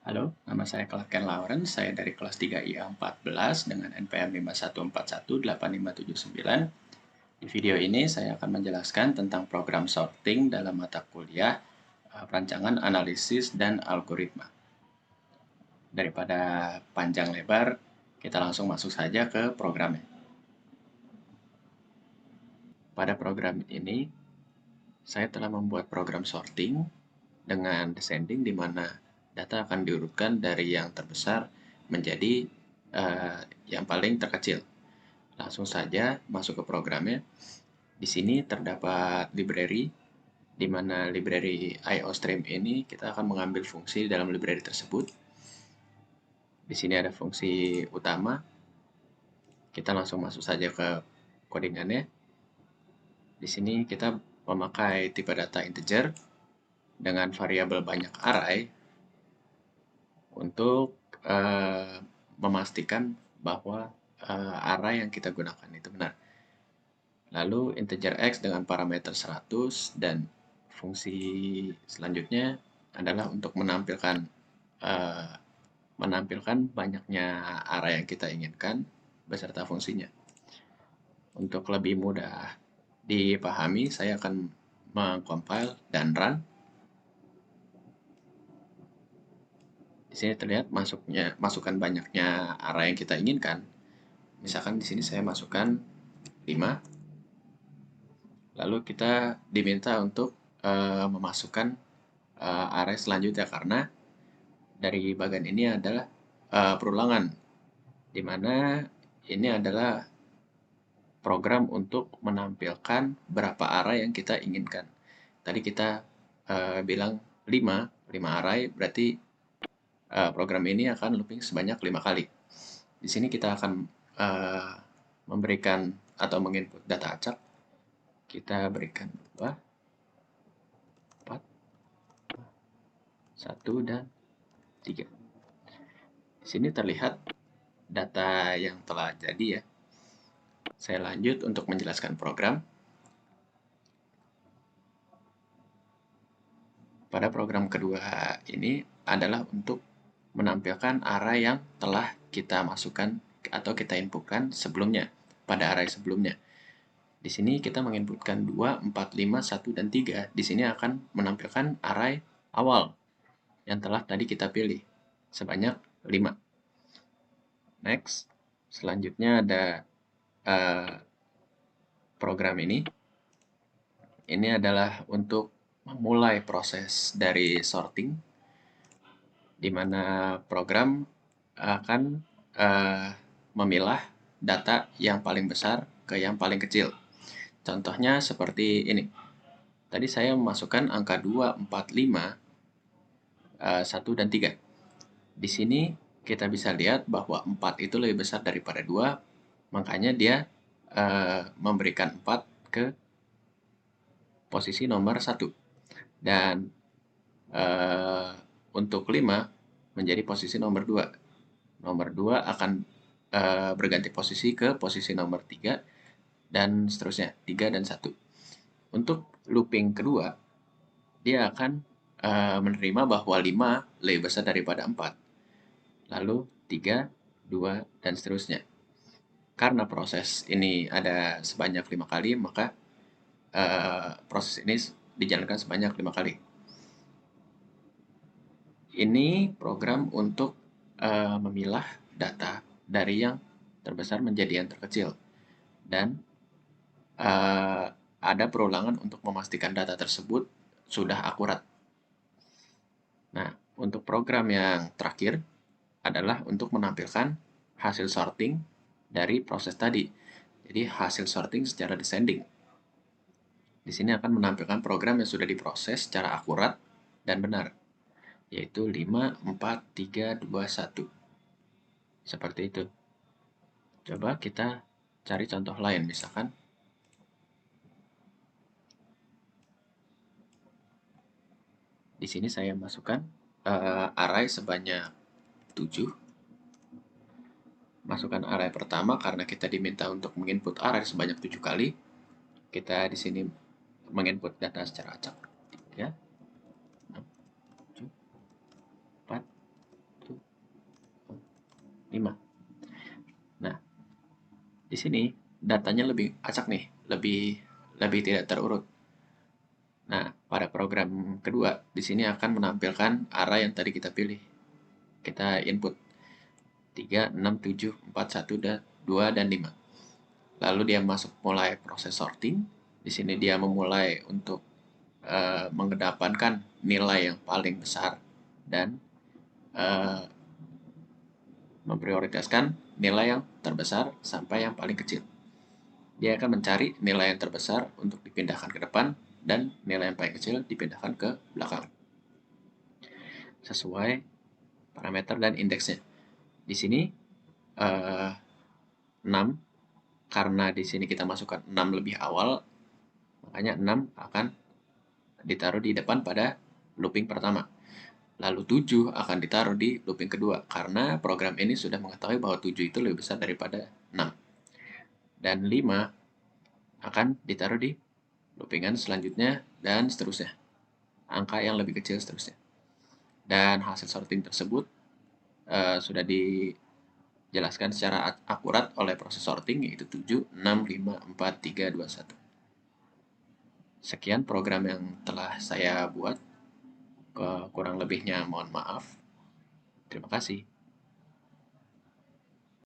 Halo, nama saya Clarken Lawrence. Saya dari kelas 3IA 14 dengan NPM 514185579. Di video ini saya akan menjelaskan tentang program sorting dalam mata kuliah perancangan analisis dan algoritma. Daripada panjang lebar, kita langsung masuk saja ke programnya. Pada program ini, saya telah membuat program sorting dengan descending di mana data akan diurutkan dari yang terbesar menjadi yang paling terkecil. Langsung saja masuk ke programnya. Di sini terdapat library, di mana library IOStream ini kita akan mengambil fungsi dalam library tersebut. Di sini ada fungsi utama. Kita langsung masuk saja ke codingannya. Di sini kita memakai tipe data integer dengan variabel banyak array untuk memastikan bahwa array yang kita gunakan itu benar. Lalu integer x dengan parameter 100 dan fungsi selanjutnya adalah untuk menampilkan banyaknya array yang kita inginkan beserta fungsinya. Untuk lebih mudah dipahami, saya akan mengcompile dan run. Di sini terlihat masukan banyaknya array yang kita inginkan. Misalkan di sini saya masukkan 5. Lalu kita diminta untuk memasukkan array selanjutnya karena dari bagian ini adalah perulangan, di mana ini adalah program untuk menampilkan berapa array yang kita inginkan. Tadi kita bilang 5 array, berarti program ini akan looping sebanyak 5 kali. Di sini kita akan memberikan atau menginput data acak. Kita berikan 2, 4, 1, dan 3. Di sini terlihat data yang telah jadi ya. Saya lanjut untuk menjelaskan program. Pada program kedua ini adalah untuk menampilkan array yang telah kita masukkan atau kita inputkan sebelumnya, pada array sebelumnya. Di sini kita menginputkan 2, 4, 5, 1, dan 3. Di sini akan menampilkan array awal yang telah tadi kita pilih, sebanyak 5. Next, selanjutnya ada program ini. Ini adalah untuk memulai proses dari sorting, di mana program akan memilah data yang paling besar ke yang paling kecil. Contohnya seperti ini. Tadi saya memasukkan angka 2, 4, 5, 1, dan 3. Di sini kita bisa lihat bahwa 4 itu lebih besar daripada 2, makanya dia memberikan 4 ke posisi nomor 1. Dan untuk 5 menjadi posisi nomor 2. Nomor 2 akan berganti posisi ke posisi nomor 3, dan seterusnya, 3 dan 1. Untuk looping kedua, dia akan menerima bahwa 5 lebih besar daripada 4. Lalu 3, 2, dan seterusnya. Karena proses ini ada sebanyak 5 kali, maka proses ini dijalankan sebanyak 5 kali. Ini program untuk memilah data dari yang terbesar menjadi yang terkecil. Dan ada perulangan untuk memastikan data tersebut sudah akurat. Nah, untuk program yang terakhir adalah untuk menampilkan hasil sorting dari proses tadi. Jadi hasil sorting secara descending. Di sini akan menampilkan program yang sudah diproses secara akurat dan benar, yaitu 5, 4, 3, 2, 1. Seperti itu. Coba kita cari contoh lain, misalkan di sini saya masukkan array sebanyak 7. Masukkan array pertama karena kita diminta untuk menginput array sebanyak 7 kali. Kita di sini menginput data secara acak. 3, 6, 7, 4, 5. Nah, di sini datanya lebih acak nih, lebih lebih tidak terurut. Nah, pada program kedua, di sini akan menampilkan arah yang tadi kita pilih. Kita input 3, 6, 7, 4, 1, 2, dan 5. Lalu dia masuk mulai proses sorting. Di sini dia memulai untuk mengedepankan nilai yang paling besar dan uh, memprioritaskan nilai yang terbesar sampai yang paling kecil. Dia akan mencari nilai yang terbesar untuk dipindahkan ke depan dan nilai yang paling kecil dipindahkan ke belakang sesuai parameter dan indeksnya. Di sini 6, karena di sini kita masukkan 6 lebih awal, makanya 6 akan ditaruh di depan pada looping pertama. Lalu 7 akan ditaruh di looping kedua, karena program ini sudah mengetahui bahwa 7 itu lebih besar daripada 6. Dan 5 akan ditaruh di loopingan selanjutnya, dan seterusnya. Angka yang lebih kecil seterusnya. Dan hasil sorting tersebut sudah dijelaskan secara akurat oleh proses sorting, yaitu 7, 6, 5, 4, 3, 2, 1. Sekian program yang telah saya buat. Kurang lebihnya mohon maaf. Terima kasih.